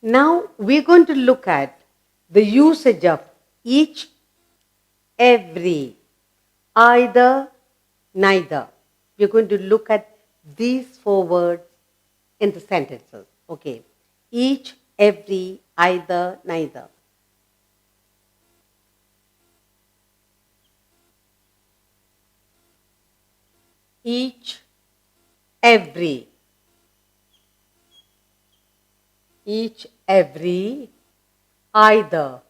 Now we're going to look at the usage of each, every, either, neither. We're going to look at these 4 words in the sentences. Okay. Each, every, either, neither. Each, every. Each, every, either,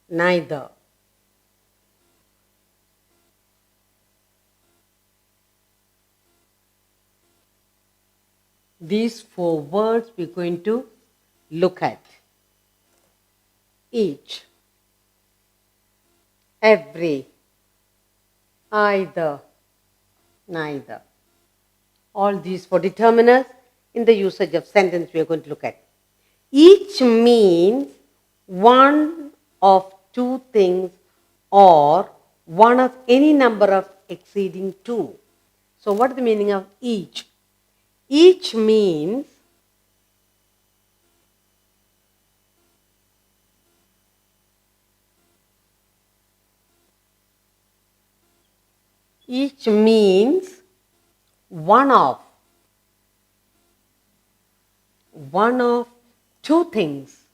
neither. These 4 words we're going to look at. Each, every, either, neither. All these 4 determiners in the usage of sentence we are going to look at. Each means one of 2 things or one of any number of exceeding 2. So what is the meaning of each? Each means one of 2 things.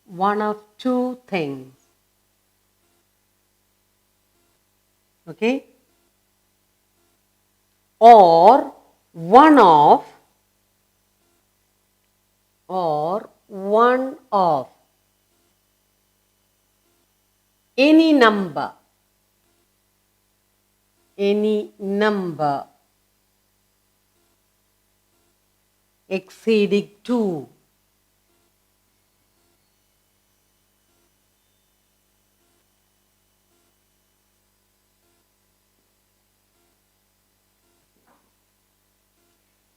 One of 2 things. Okay? Or one of any number exceeding 2.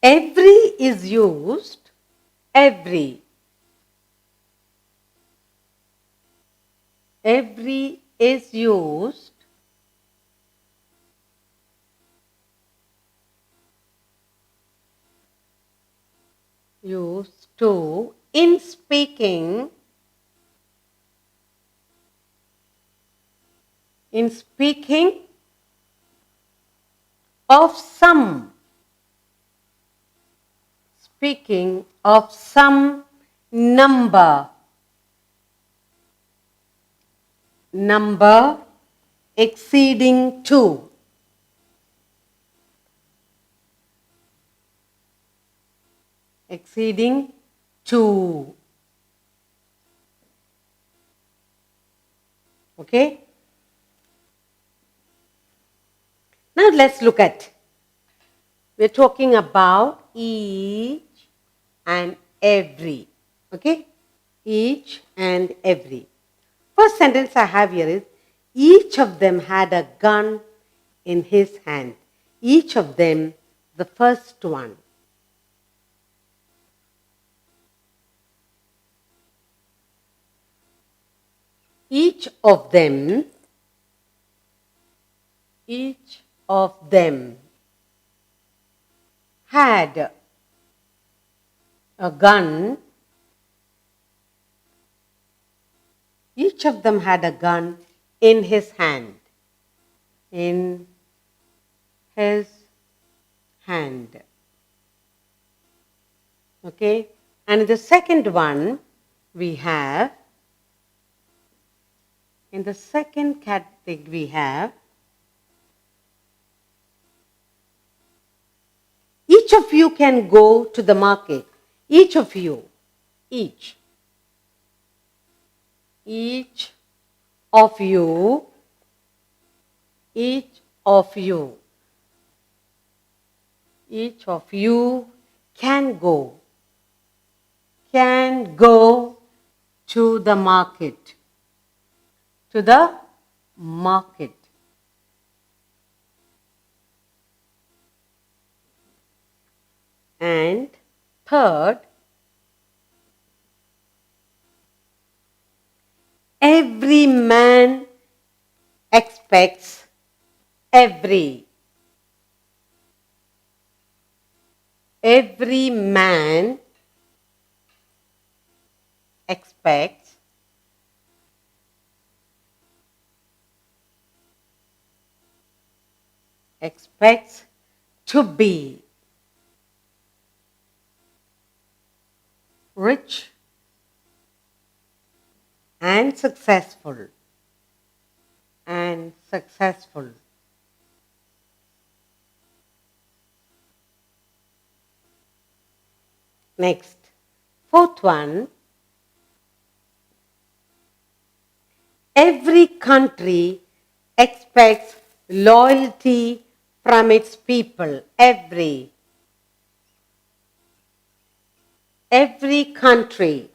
Every is used, every is used to in speaking of some number exceeding 2. Exceeding 2. Okay? Now let's look at, we're talking about each and every. Okay? Each and every. First sentence I have here is, each of them had a gun in his hand. Each of them, the first one. Each of them had a gun. Each of them had a gun in his hand. In his hand. Okay? And the second one we have, in the second category we have, each of you can go to the market. Each of you. Each of you can go to the market. And third, every man expects every. Every man expects to be rich and successful. And successful. Next, fourth one. Every country expects loyalty from its people. Every country.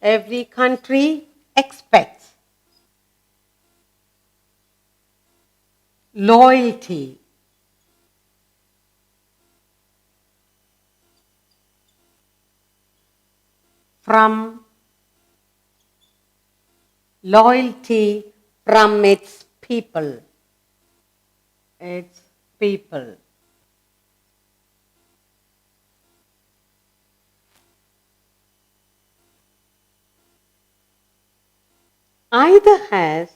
Every country expects loyalty from its people. Its people. Either has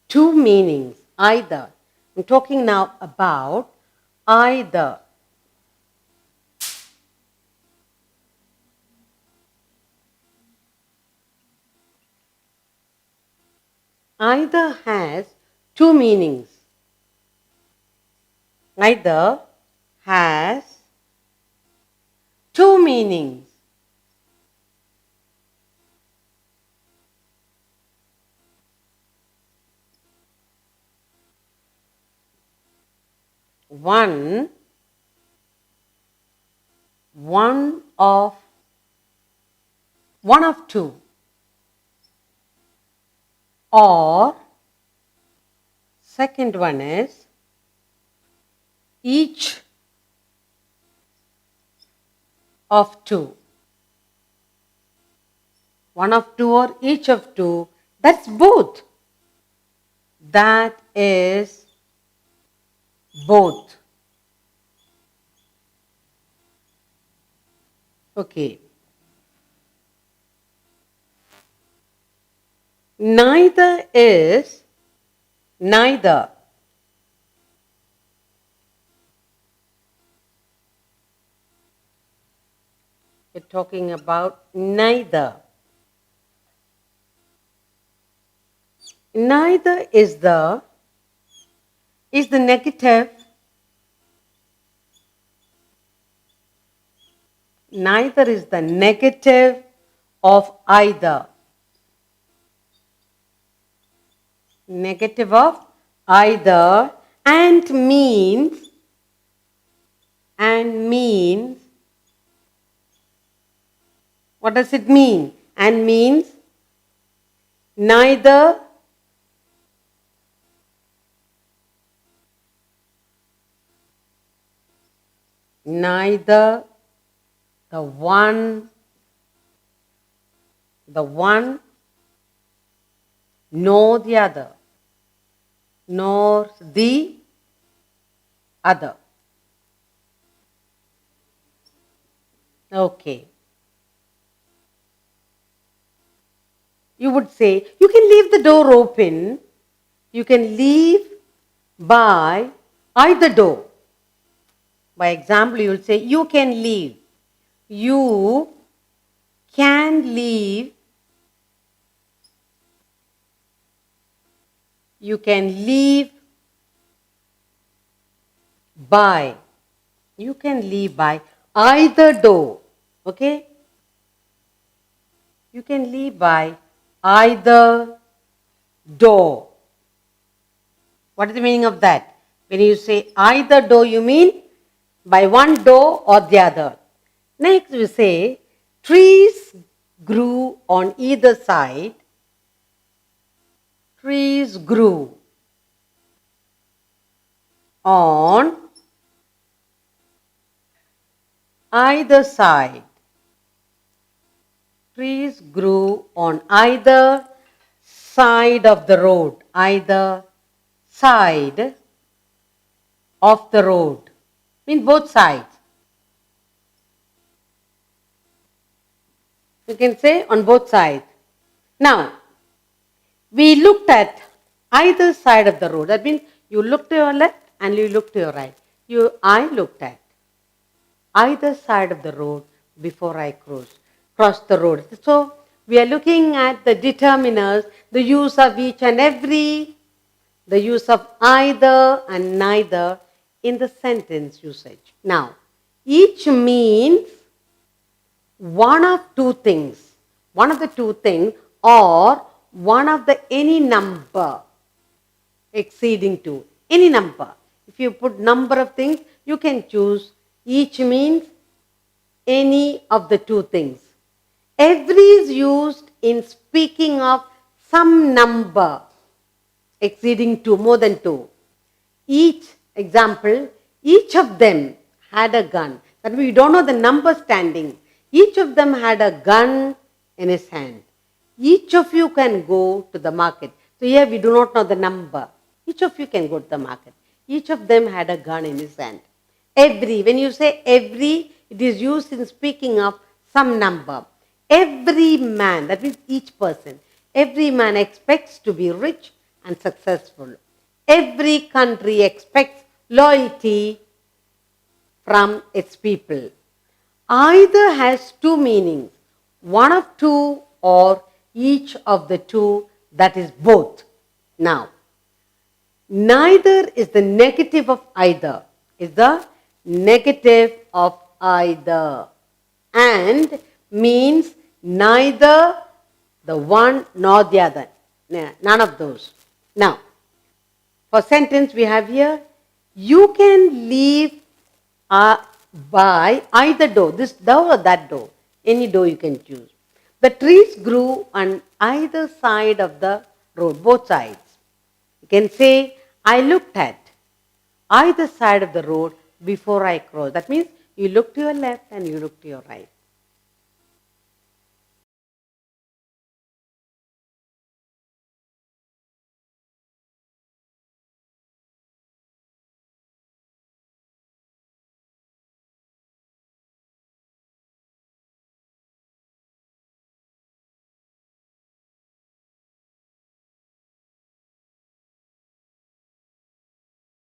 two meanings. Either. I'm talking now about either. Either has two meanings. Either has two meanings. One of two, or second one is each of two. One of two or each of two, that's both. That is both. Okay. Neither is neither. We're talking about neither. Neither is the negative. Neither is the negative of either. Negative of either, and means what does it mean? And means neither the one nor the other, nor the other. Okay. You would say, you can leave the door open. You can leave by either door. By example, you will say, you can leave. You can leave. You can leave by. You can leave by either door. Okay? You can leave by either door. What is the meaning of that? When you say either door, you mean by one door or the other. Next, we say trees grew on either side. Trees grew on either side. Trees grew on either side of the road. Either side of the road. Means both sides. You can say on both sides. Now, we looked at either side of the road. That means you look to your left and you look to your right. I looked at either side of the road before I crossed the road. So, we are looking at the determiners, the use of each and every, the use of either and neither in the sentence usage. Now, each means one of two things. One of the two things or one of the any number exceeding 2. Any number. If you put number of things, you can choose. Each means any of the two things. Every is used in speaking of some number exceeding 2, more than 2. Each, example, each of them had a gun. That means we don't know the number standing. Each of them had a gun in his hand. Each of you can go to the market. So here we do not know the number. Each of you can go to the market. Each of them had a gun in his hand. Every, when you say every, it is used in speaking of some number. Every man, that means each person, every man expects to be rich and successful. Every country expects loyalty from its people. Either has two meanings, one of two or each of the two, that is both. Now, neither is the negative of either, is the negative of either, and means neither the one nor the other, none of those. Now, for sentence we have here, you can leave by either door, this door or that door, any door you can choose. The trees grew on either side of the road, both sides. You can say, I looked at either side of the road before I crossed. That means you look to your left and you look to your right.